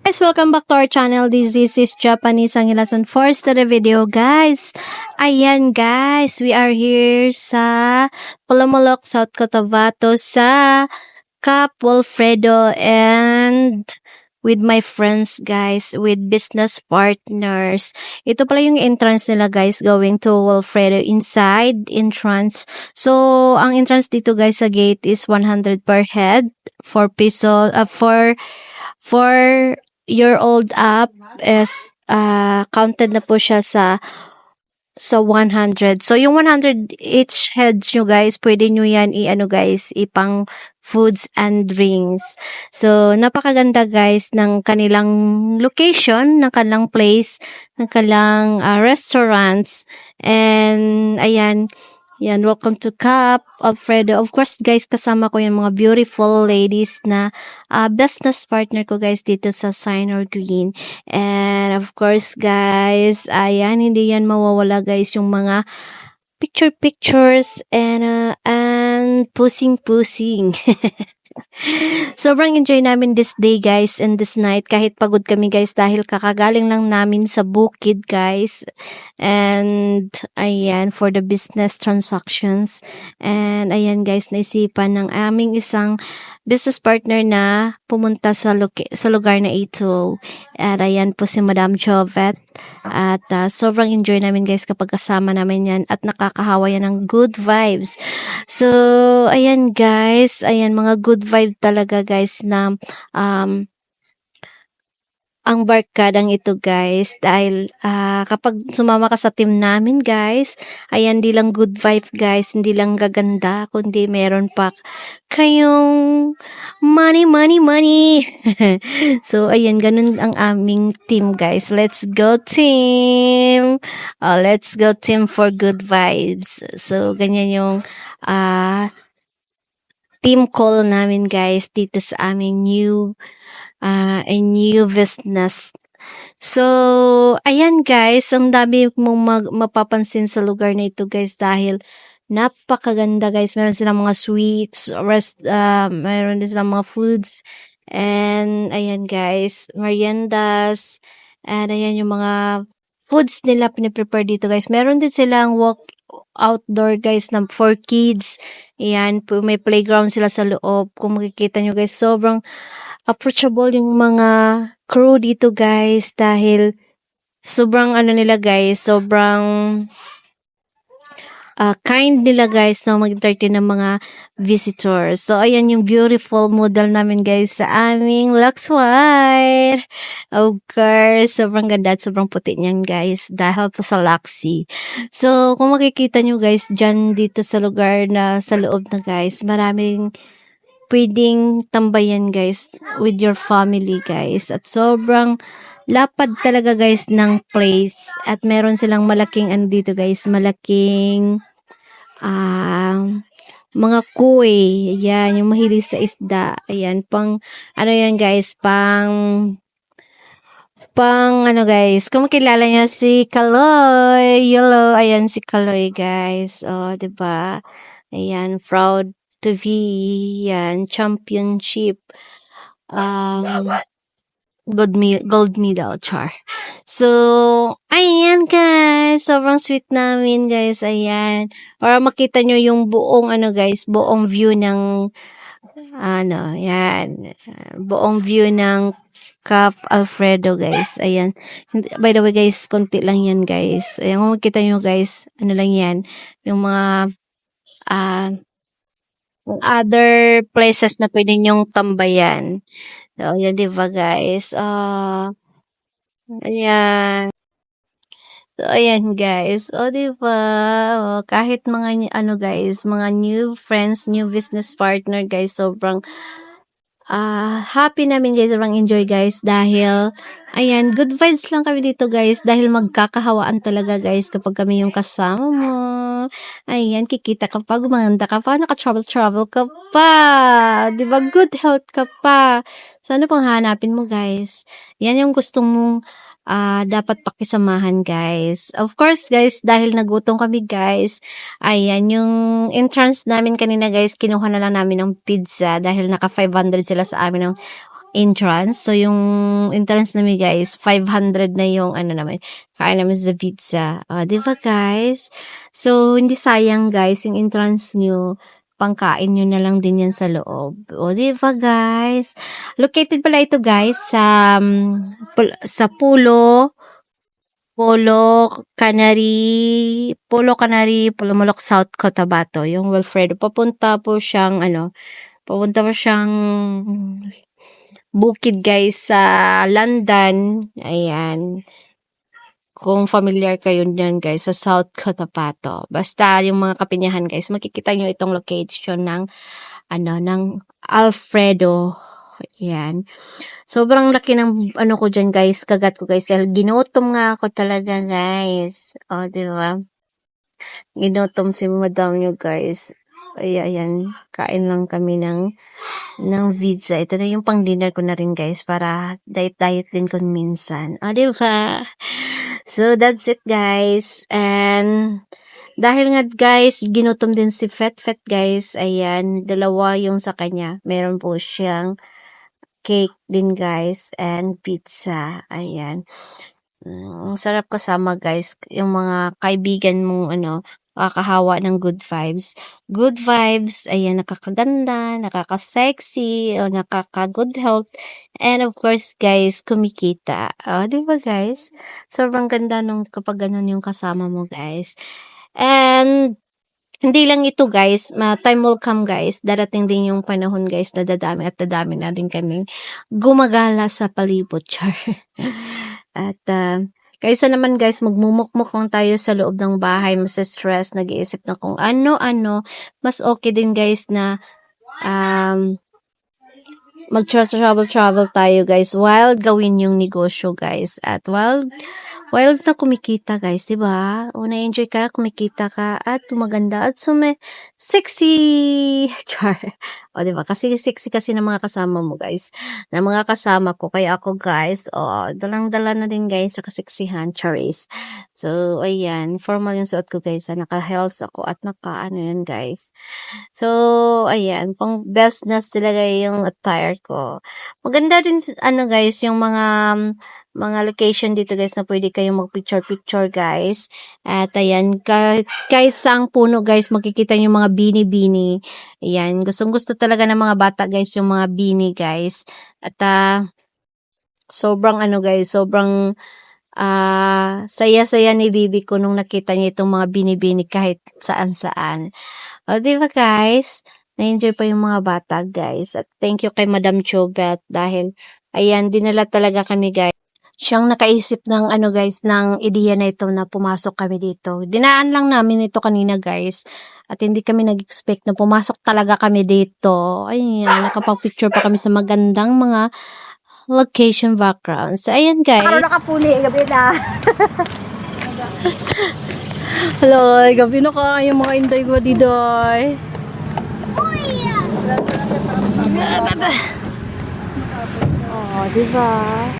Guys, welcome back to our channel. This is Japanese ang lesson for the video, guys. Ayan, guys. We are here sa Palomolok, South Cotabato sa Cap Wilfredo and with my friends, guys, with business partners. Ito pala yung entrance nila, guys, going to Wilfredo inside entrance. So, ang entrance dito, guys, sa gate is 100 per head, 4 peso, for your old app is counted na po siya sa 100. So, yung 100 each heads nyo, guys, pwede nyo yan guys, ipang foods and drinks. So, napakaganda, guys, ng kanilang location, ng kanilang place, ng kanilang restaurants. And, ayan, yan, welcome to Cap Alfredo. Of course, guys, kasama ko yung mga beautiful ladies na business partner ko, guys, dito sa Sign or Green. And of course, guys, ayan, hindi yan mawawala, guys, yung mga pictures and pusing. Sobrang enjoy namin this day, guys, and this night. Kahit pagod kami, guys, dahil kakagaling lang namin sa bukid, guys. And, ayan, for the business transactions. And, ayan, guys, naisipan ng aming isang business partner na pumunta sa lugar na ito. At, ayan po si Madam Jovet. At sobrang enjoy namin, guys, kapag kasama namin yan at nakakahawa yan ng good vibes. So, ayan, guys, ayan, mga good vibe talaga, guys, na ang barkadang ito, guys, dahil kapag sumama ka sa team namin, guys, ayan, di lang good vibe, guys, hindi lang gaganda, kundi meron pa kayong money. So, ayan, ganun ang aming team, guys. Let's go, team! Let's go, team, for good vibes. So, ganyan yung team call namin, guys, dito sa aming new business. So, ayan, guys, ang dami mong mapapansin sa lugar na ito, guys, dahil napakaganda, guys. Meron silang mga sweets, meron din silang mga foods, and ayan, guys, meriendas, and ayan yung mga foods nila piniprepare dito, guys. Meron din silang walk outdoor, guys, na for kids. Ayan, may playground sila sa loob. Kung makikita nyo, guys, sobrang approachable yung mga crew dito, guys, dahil sobrang nila, guys, sobrang kind nila, guys, na mag-entertain ng mga visitors. So, ayan yung beautiful model namin, guys, sa aming Lux White. Of course, sobrang ganda at sobrang puti niyan, guys, dahil po sa Luxy. So, kung makikita nyo, guys, dyan dito sa lugar na sa loob na, guys, maraming pwedeng tambayan, guys, with your family, guys. At sobrang lapad talaga, guys, ng place. At meron silang malaking andito, guys, malaking mga koi. Ayan, yung mahilig sa isda. Ayan, yan, guys, guys, kung makilala niya si Kaloy, Yellow, ayan si Kaloy, guys. Diba? Ayan, proud to be yan, championship gold medal, char. So, ayan, guys, sobrang sweet namin, guys, ayan, para makita nyo yung buong guys, buong view ng yan, buong view ng Cap Alfredo, guys. Ayan, by the way, guys, konti lang yan, guys. Ayan, kung makita nyo, guys, lang yan, yung mga other places na pwede nyong tambayan. So, yan, diba, guys? Ayan. So, ayan, guys. Diba? Kahit mga, guys, mga new friends, new business partner, guys, sobrang happy namin, guys, sobrang enjoy, guys, dahil, ayan, good vibes lang kami dito, guys, dahil magkakahawaan talaga, guys, kapag kami yung kasama mo. Ayan, kikita ka pa, gumanda ka pa, naka-travel ka pa, diba, good health ka pa. So, ano pang hanapin mo, guys? Yan yung gusto mong dapat pakisamahan, guys. Of course, guys, dahil nagutom kami, guys, ayan, yung entrance namin kanina, guys, kinuha na lang namin ng pizza dahil naka 500 sila sa amin ng entrance. So, yung entrance namin guys, 500 na yung ano naman, kain namin sa pizza. Di ba guys? So, hindi sayang guys, yung entrance nyo, pangkain nyo na lang din yan sa loob. Di ba guys? Located pala ito guys sa Polo Canary, Pulumulok South Cotabato. Yung Wilfredo. Papunta po siyang bukid guys sa London. Ayan. Kung familiar kayo dyan guys sa South Cotabato. Basta yung mga kapinyahan guys, makikita nyo itong location ng Alfredo. Ayan. Sobrang laki ng ko dyan guys, kagat ko guys. Dahil ginutom nga ako talaga guys. Di ba? Ginutom si madam nyo guys. Ayan, kain lang kami ng pizza. Ito na yung pang dinner ko na rin guys para diet din ko minsan. Di ba? So that's it guys. And dahil nga guys, ginutom din si Fet guys. Ayan, dalawa yung sa kanya. Meron po siyang cake din guys and pizza. Ayan. Ang sarap kasama guys. Yung mga kaibigan mong nakakahawa ng good vibes. Good vibes, ayan, nakakaganda, nakaka-sexy, o nakaka-good health. And of course, guys, kumikita. Di ba guys? Sobrang ganda nung kapag ganun yung kasama mo, guys. And hindi lang ito guys, time will come guys, darating din yung panahon guys na dadami na rin kami gumagala sa palibot, char. At kaysa naman guys, magmumukmuk lang tayo sa loob ng bahay, mas stress, nag-iisip na kung ano-ano, mas okay din guys na mag-travel tayo guys while gawin yung negosyo guys. At while na kumikita guys, diba? Na-enjoy ka, kumikita ka, at maganda, at sexy! Char. Diba? Kasi sexy kasi ng mga kasama mo guys. Na mga kasama ko, kaya ako guys, dalang-dala na din guys sa kaseksihan, charis. So, ayan, formal yung suot ko guys, naka-heels ako at yan guys. So, ayan, pang bestness talaga yung attire ko. Maganda din, guys, yung mga location dito guys na pwede kayong mag-picture guys. At ayan, kahit saang puno guys, makikita nyo mga bini-bini. Ayan, gustong-gusto talaga ng mga bata guys yung mga bini guys. At sobrang guys, sobrang saya-saya ni Bibi ko nung nakita niya itong mga bini-bini kahit saan-saan. Diba guys? Na-enjoy pa yung mga bata guys. At thank you kay Madam Chobet dahil ayan, dinala talaga kami guys. Siyang nakaisip ng guys, ng ideya na ito na pumasok kami dito. Dinaan lang namin ito kanina guys. At hindi kami nag-expect na pumasok talaga kami dito. Ayan, nakapag-picture pa kami sa magandang mga location backgrounds. Ayan guys. Ano nakapuli, gabi na. Hello, gabi na ka. Yung mga inday ko dito. Diba?